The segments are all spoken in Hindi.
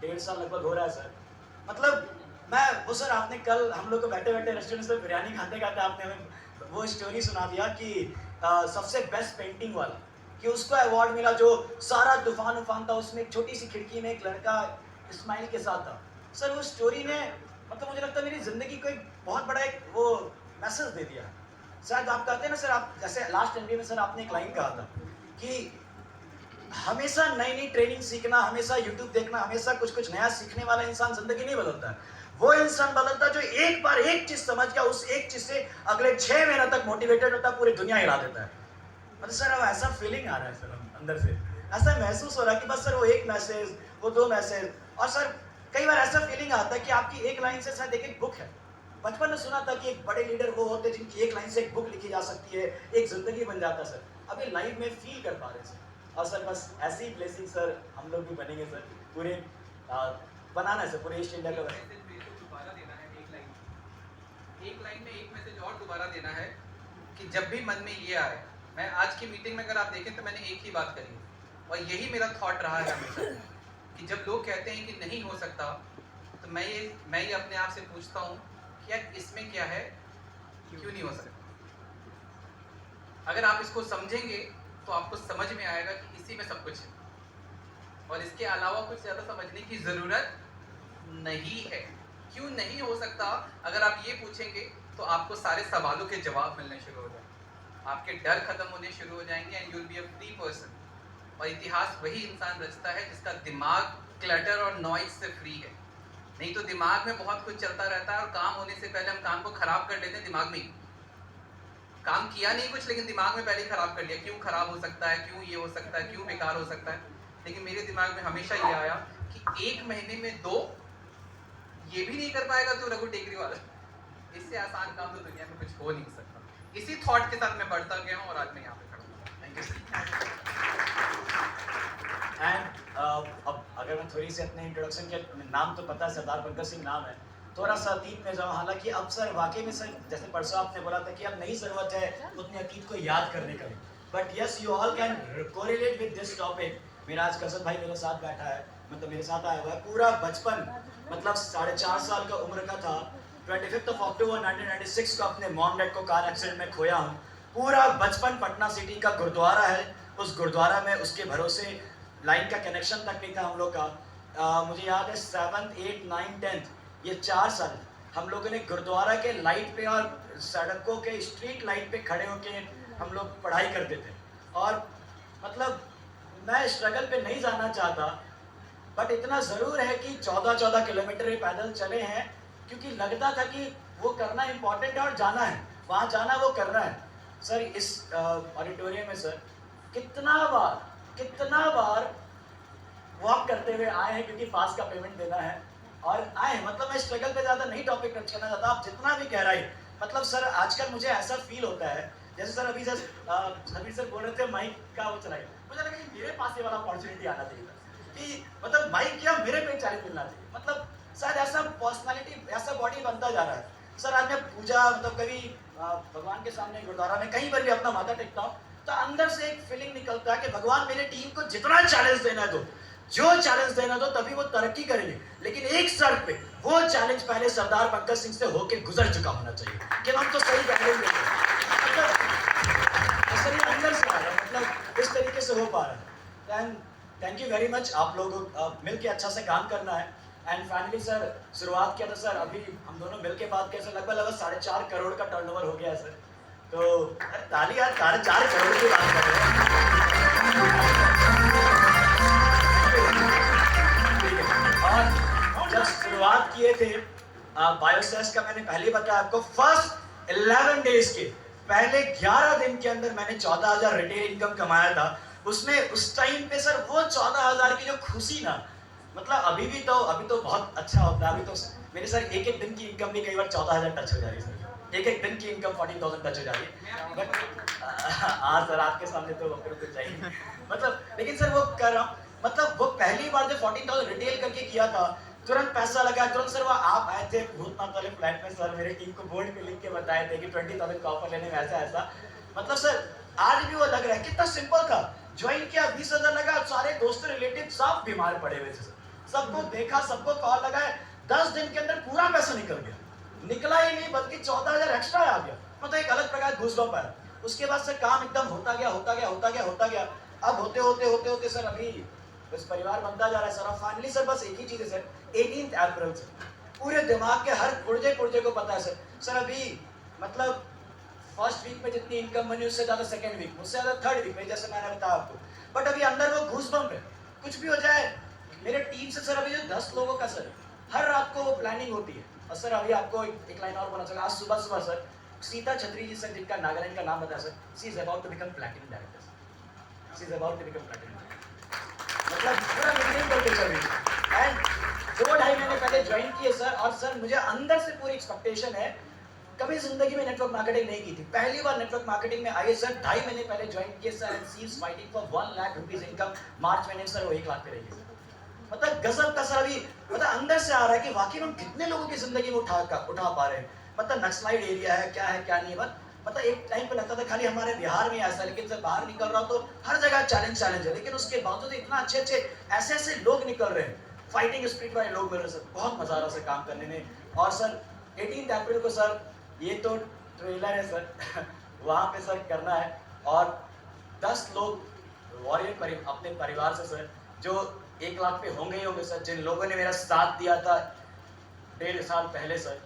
1.5 साल लगभग हो रहा है सर। मतलब मैं वो सर, आपने कल हम लोग को बैठे बैठे रेस्टोरेंट में बिरयानी खाते खाते आपने हमें वो स्टोरी सुना दिया कि सबसे बेस्ट पेंटिंग वाला, कि उसको अवार्ड मिला, जो सारा तूफान उफान था उसमें एक छोटी सी खिड़की में एक लड़का स्माइल के साथ था। सर वो स्टोरी ने मतलब मुझे लगता है मेरी जिंदगी को एक बहुत बड़ा एक वो मैसेज दे दिया। शायद आप कहते हैं ना सर, आप जैसे लास्ट एमबीए में सर आपने एक लाइन कहा था कि हमेशा नई नई ट्रेनिंग सीखना, हमेशा यूट्यूब देखना, हमेशा कुछ कुछ नया सीखने वाला इंसान जिंदगी नहीं बदलता है। वो इंसान बदलता है जो एक बार एक चीज समझ गया, उस एक चीज से अगले 6 महीने तक मोटिवेटेड होता है, पूरी दुनिया हिला देता है। मतलब सर अब ऐसा फीलिंग आ रहा है सर अंदर से, ऐसा महसूस हो रहा है कि बस सर वो एक मैसेज, वो 2 मैसेज, और सर कई बार ऐसा फीलिंग आता है कि आपकी एक लाइन से शायद एक बुक है। बचपन में सुना था कि एक बड़े लीडर वो होते जिनकी एक लाइन से एक बुक लिखी जा सकती है, एक जिंदगी बन जाता है। सर अभी लाइफ में फील कर पा रहे हैं सर, और सर बस ऐसी ही ब्लेसिंग सर हम लोग भी बनेंगे सर, पूरे बनाना है सर पूरे ईस्ट इंडिया का। एक लाइन में एक मैसेज और दोबारा देना है कि जब भी मन में ये आए, मैं आज की मीटिंग में अगर आप देखें तो मैंने एक ही बात करी और यही मेरा थॉट रहा है हमेशा कि जब लोग कहते हैं कि नहीं हो सकता, तो मैं ये अपने आप से पूछता हूँ कि यार इसमें क्या है, क्यों नहीं हो सकता। अगर आप इसको समझेंगे तो आपको समझ में आएगा कि इसी में सब कुछ है और इसके अलावा कुछ ज़्यादा समझने की ज़रूरत नहीं है। क्यों नहीं हो सकता, अगर आप ये पूछेंगे तो आपको सारे सवालों के जवाब मिलने शुरू हो जाएंगे, आपके डर खत्म होने शुरू हो जाएंगे and you will be a free person. और इतिहास वही इंसान रचता है जिसका दिमाग क्लटर और नॉइज से फ्री है। नहीं तो दिमाग में बहुत कुछ चलता रहता है और काम होने से पहले हम काम को खराब कर लेते हैं। दिमाग में काम किया नहीं कुछ, लेकिन दिमाग में पहले खराब कर लिया, क्यों खराब हो सकता है, क्यों ये हो सकता है, क्यों बेकार हो सकता है। लेकिन मेरे दिमाग में हमेशा ये आया कि 1 महीने में 2 ये भी नहीं कर पाएगा तो रघु टेकरी वाला, इससे आसान काम तो दुनिया में कुछ हो नहीं सकता। इसी थॉट के साथ मैं बढ़ता गया हूँ और आज मैं यहाँ पे खड़ा हूँ। Thank you. एंड अब अगर मैं थोड़ी सी अपने इंट्रोडक्शन के, नाम तो पता है सरदार पंकज सिंह नाम है, थोड़ा सा अतीत में जाऊँ। हालांकि अब सर वाकई में सर जैसे परसों आपने बोला था कि अब नहीं जरूरत है उतने अतीत को याद करने का, but yes you all can correlate with this topic. मेरा आज कजन भाई मेरे साथ बैठा है, मतलब मेरे साथ आया हुआ है। पूरा बचपन मतलब 4.5 साल का उम्र का था, 25 अक्टूबर 1996 को अपने मॉम डैड को कार एक्सीडेंट में खोया हूँ। पूरा बचपन पटना सिटी का गुरुद्वारा है, उस गुरुद्वारा में उसके भरोसे लाइन का कनेक्शन तक नहीं था हम लोग का। मुझे याद है 7th 8th 9th 10th ये 4 साल हम लोगों ने गुरुद्वारा के लाइट पे और सड़कों के स्ट्रीट लाइट पे खड़े होके हम लोग पढ़ाई करते थे। और मतलब मैं स्ट्रगल पे नहीं जाना चाहता, बट इतना ज़रूर है कि 14-14 किलोमीटर पैदल चले हैं, क्योंकि लगता था कि वो करना इम्पोर्टेंट है और जाना है, वहाँ जाना वो करना है। सर इस ऑडिटोरियम में सर कितना बार वॉक करते हुए आए हैं, क्योंकि फास्ट का पेमेंट देना है और आए। मतलब मैं स्ट्रगल पे ज़्यादा नहीं टॉपिक टच करना चाहता, आप जितना भी गहराई, मतलब सर आजकल मुझे ऐसा फील होता है जैसे सर अभी सभी सर बोल रहे थे माइक का वो चलाइए, मुझे लगा कि मेरे पास ये वाला अपॉर्चुनिटी आना चाहिए था कि मतलब माइक किया मेरे पे चालीस मिलना चाहिए। मतलब शायद ऐसा पर्सनालिटी, ऐसा बॉडी बनता जा रहा है। सर आज मैं पूजा मतलब कभी भगवान के सामने गुरुद्वारा में कहीं पर भी अपना माथा टेकता हूँ तो अंदर से एक फीलिंग निकलता है कि भगवान मेरे टीम को जितना चैलेंज देना है दो, जो चैलेंज देना दो, तभी वो तरक्की करेंगे। लेकिन एक शर्त पे, वो चैलेंज पहले सरदार पंकज सिंह से होके गुजर चुका होना चाहिए कि हम तो सही गाइडेंस देते हैं। सर ये अंदर से आ रहा है, मतलब इस तरीके से हो पा रहा है। Thank you very much. आप लोग मिल के अच्छा से काम करना है। एंड फाइनली सर शुरुआत किया था सर, अभी हम दोनों मिल के बात किया सर, लगभग 4.5 करोड़ का टर्नओवर हो गया है सर। तो ताली यार, 4.5 करोड़ की बात कर रहे हैं। और जब शुरुआत किए थे बायोसेस का, मैंने पहले बताया आपको, फर्स्ट 11 डेज के पहले 11 दिन के अंदर मैंने 14,000 रिटेल इनकम कमाया था। उसमें उस टाइम पे सर वो 14,000 की जो खुशी ना, मतलब अभी तो बहुत अच्छा होता है। अभी तो मेरे सर एक दिन की इनकम भी कई बार 14,000 टच हो जा रही है सर, एक दिन की इनकम 40,000 टच हो जा रही है। बट हाँ सर आपके सामने तो कुछ चाहिए, मतलब लेकिन सर वो कर रहा हूँ। मतलब वो पहली बार जब 14,000 रिटेल करके किया था, तुरंत पैसा लगा, तुरंत सर वो आप आए थे भूतनाथ वाले फ्लैट में सर, मेरे टीम को बोर्ड पे लिख के बताए थे कि 20,000 का ऑफर लेने में ऐसा। मतलब सर आज भी वो लग रहा है कितना सिंपल था। ज्वाइन किया, 20,000 लगा, सारे दोस्त रिलेटिव सब बीमार पड़े हुए थे सर। सबको देखा, सबको कॉल लगाए, 10 दिन के अंदर पूरा पैसा निकल गया, निकला ही नहीं बल्कि 14,000 एक्स्ट्रा आ गया। मतलब एक अलग प्रकार घूसबम्प आया। उसके बाद से काम एकदम होता गया। अब होते सर अभी बस परिवार बनता जा रहा है सर। अब फाइनली सर बस एक ही चीज है सर, 18 अप्रैल से पूरे दिमाग के हर पुर्जे को पता है सर। सर अभी मतलब फर्स्ट वीक में जितनी इनकम बनी उससे ज्यादा सेकंड वीक, मुझसे ज्यादा थर्ड वीक में, जैसे मैंने बताया आपको। बट अभी अंदर वो घूसबम्प है, कुछ भी हो जाए। मेरे टीम से सर अभी जो 10 लोगों का सर हर रात को वो प्लानिंग होती है। और सर अभी आपको एक लाइन और बोलना चाहिए। आज सुबह सर सीता छत्री जी सर, जिनका नागालैंड का नाम बताया sir, she is about to become platinum director, she is about to become platinum. मतलब पूरा बिल्डिंग करके चल रही है। एंड 2-2.5 महीने पहले ज्वाइन किए सर, और सर मुझे अंदर से पूरी एक्सपेक्टेशन है। कभी जिंदगी में नेटवर्क मार्केटिंग नहीं की थी, पहली बार नेटवर्क मार्केटिंग में आइए सर। 2.5 महीने पहले ज्वाइन किए sir, and she is fighting for 1 lakh rupees income. March महीने में सर वो 1 लाख पे रहेगी। मतलब गजब का सर। अभी मतलब अंदर से आ रहा है कि वाकई में कितने लोगों की जिंदगी में उठा पा रहे हैं। मतलब नक्सलाइट एरिया है, क्या है क्या नहीं है। मतलब एक टाइम पे लगता था खाली हमारे बिहार में ऐसा, लेकिन जब बाहर निकल रहा तो हर जगह चैलेंज है। लेकिन उसके बावजूद इतना अच्छे ऐसे लोग निकल रहे हैं, फाइटिंग स्पिरिट वाले लोग मिल रहे हैं सर। बहुत मजा आ रहा है सर काम करने में। और सर 18 अप्रैल को सर ये तो ट्रेलर है सर वहाँ पे सर करना है। और 10 लोग वॉरियर अपने परिवार से सर, जो 1 लाख पे होंगे ही होंगे सर, जिन लोगों ने मेरा साथ दिया था 1.5 साल पहले सर।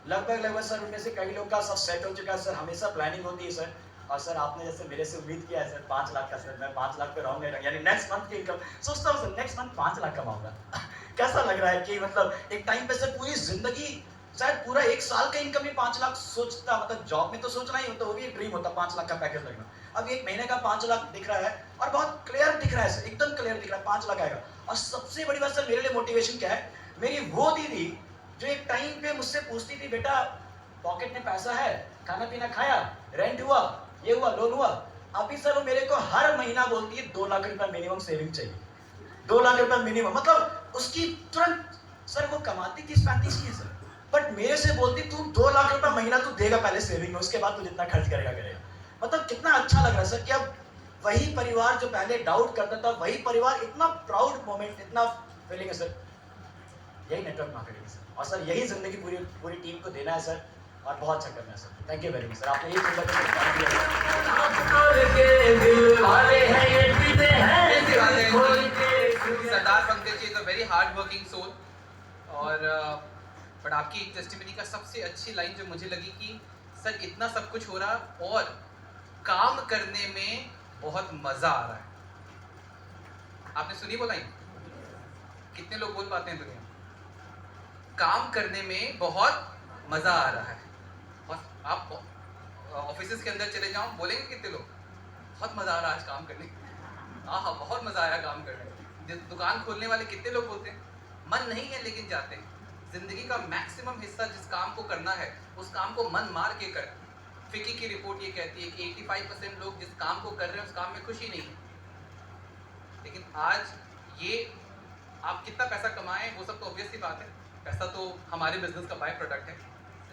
लगभग सर उनमें से कई लोग का सब सेट हो चुका है सर। हमेशा प्लानिंग होती है सर। और सर आपने जैसे मेरे से उम्मीद किया है सर 5 लाख का सर, मैं 5 लाख पे रहूंगा, यानी नेक्स्ट मंथ की इनकम सोचता हूँ सर नेक्स्ट मंथ 5 लाख कमाऊंगा कैसा लग रहा है कि मतलब एक टाइम पे सर पूरी जिंदगी, शायद पूरा 1 साल का इनकम ही 5 लाख सोचता। मतलब जॉब में तो सोचना ही होता, वो भी एक ड्रीम होता 5 लाख का पैकेज लगना। अब 1 महीने का 5 लाख दिख रहा है, और बहुत क्लियर दिख रहा है सर, एकदम क्लियर दिख रहा है 5 लाख आएगा। और सबसे बड़ी बात सर मेरे लिए मोटिवेशन क्या है, मेरी वो दीदी जो एक टाइम पे मुझसे पूछती थी, बेटा पॉकेट में पैसा है, खाना पीना खाया, रेंट हुआ, ये हुआ, लोन हुआ। अभी सर वो मेरे को हर महीना बोलती है 2 लाख रुपया मिनिमम सेविंग चाहिए, 2 लाख रुपया मिनिमम। मतलब उसकी तुरंत सर वो कमाती 30-35 ही है सर, बट मेरे से बोलती तू 2 लाख रुपया महीना तू देगा पहले सेविंग में, उसके बाद तू जितना खर्च करेगा। मतलब कितना अच्छा लग रहा है सर कि अब वही परिवार जो पहले डाउट करता था, वही परिवार इतना प्राउड मोमेंट, इतना फीलिंग है सर। यही नेटवर्क मार्केटिंग है सर, और सर यही जिंदगी पूरी टीम को देना है सर, और बहुत अच्छा करना है sir. Thank you very much sir, आपने ये चिंता Sardar Pankaj ji is a very hard working soul. और बट आपकी टेस्टिमनी का सबसे अच्छी लाइन जो मुझे लगी कि सर इतना सब कुछ हो रहा और काम करने में बहुत मजा आ रहा है। आपने सुनी वो लाइन? कितने लोग बोल पाते हैं दुनिया? काम करने में बहुत मजा आ रहा है। और आप ऑफिस के अंदर चले जाओ, बोलेंगे कितने लोग बहुत मजा आ रहा है आज काम करने, हाँ बहुत मजा आया काम करने। दुकान खोलने वाले कितने लोग बोलते हैं मन नहीं है लेकिन जाते हैं। जिंदगी का मैक्सिमम हिस्सा जिस काम को करना है उस काम को मन मार के कर। फिकी की रिपोर्ट ये कहती है कि 85% लोग जिस काम को कर रहे हैं उस काम में खुशी नहीं है। लेकिन आज ये आप कितना पैसा कमाएं वो सब तो ऑब्वियस सी बात है, पैसा तो हमारे बिजनेस का बाय प्रोडक्ट है।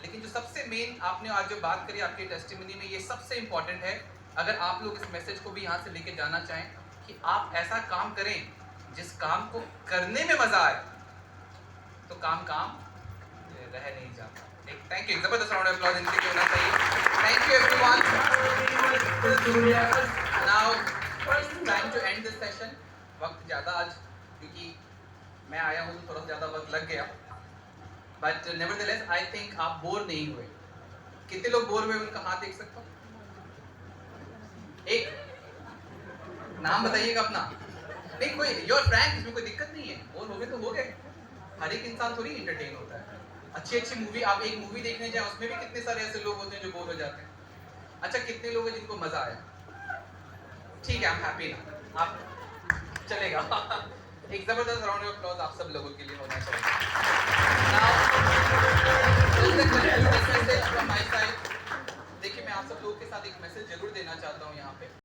लेकिन जो सबसे मेन आपने आज जो बात करी आपकी टेस्टिमनी में, ये सबसे इंपॉर्टेंट है। अगर आप लोग इस मैसेज को भी यहाँ से लेके जाना चाहें कि आप ऐसा काम करें जिस काम को करने में मजा आए, तो काम रह नहीं जाता। एक थैंक यू, जबरदस्त राउंड ऑफ अप्लॉज इनके लिए होना चाहिए। Thank you everyone. Now time to end this session. वक्त ज़्यादा आज क्योंकि मैं आया हूँ तो थोड़ा ज़्यादा वक्त लग गया, बट नेवरदलेस आई थिंक आप बोर नहीं हुए। कितने लोग बोर हुए उनका हाथ देख सकता हूँ? एक नाम बताइएगा अपना। नहीं कोई, योर फ्रैंक, इसमें कोई दिक्कत नहीं है, बोर हो गए तो हो गए। हर एक इंसान थोड़ी एंटरटेन होता है। अच्छी मूवी, आप एक मूवी देखने जाए उसमें भी कितने सारे ऐसे लोग होते हैं जो बोर हो जाते हैं। अच्छा कितने लोग हैं जिनको मजा आया? ठीक है, आई एम हैप्पी ना, आप चलेगा एक जबरदस्त राउंड ऑफ अप्लॉज आप सब लोगों के लिए होना चाहिए। देखिए मैं आप सब लोगों के साथ एक मैसेज जरूर देना चाहता हूँ यहाँ पे।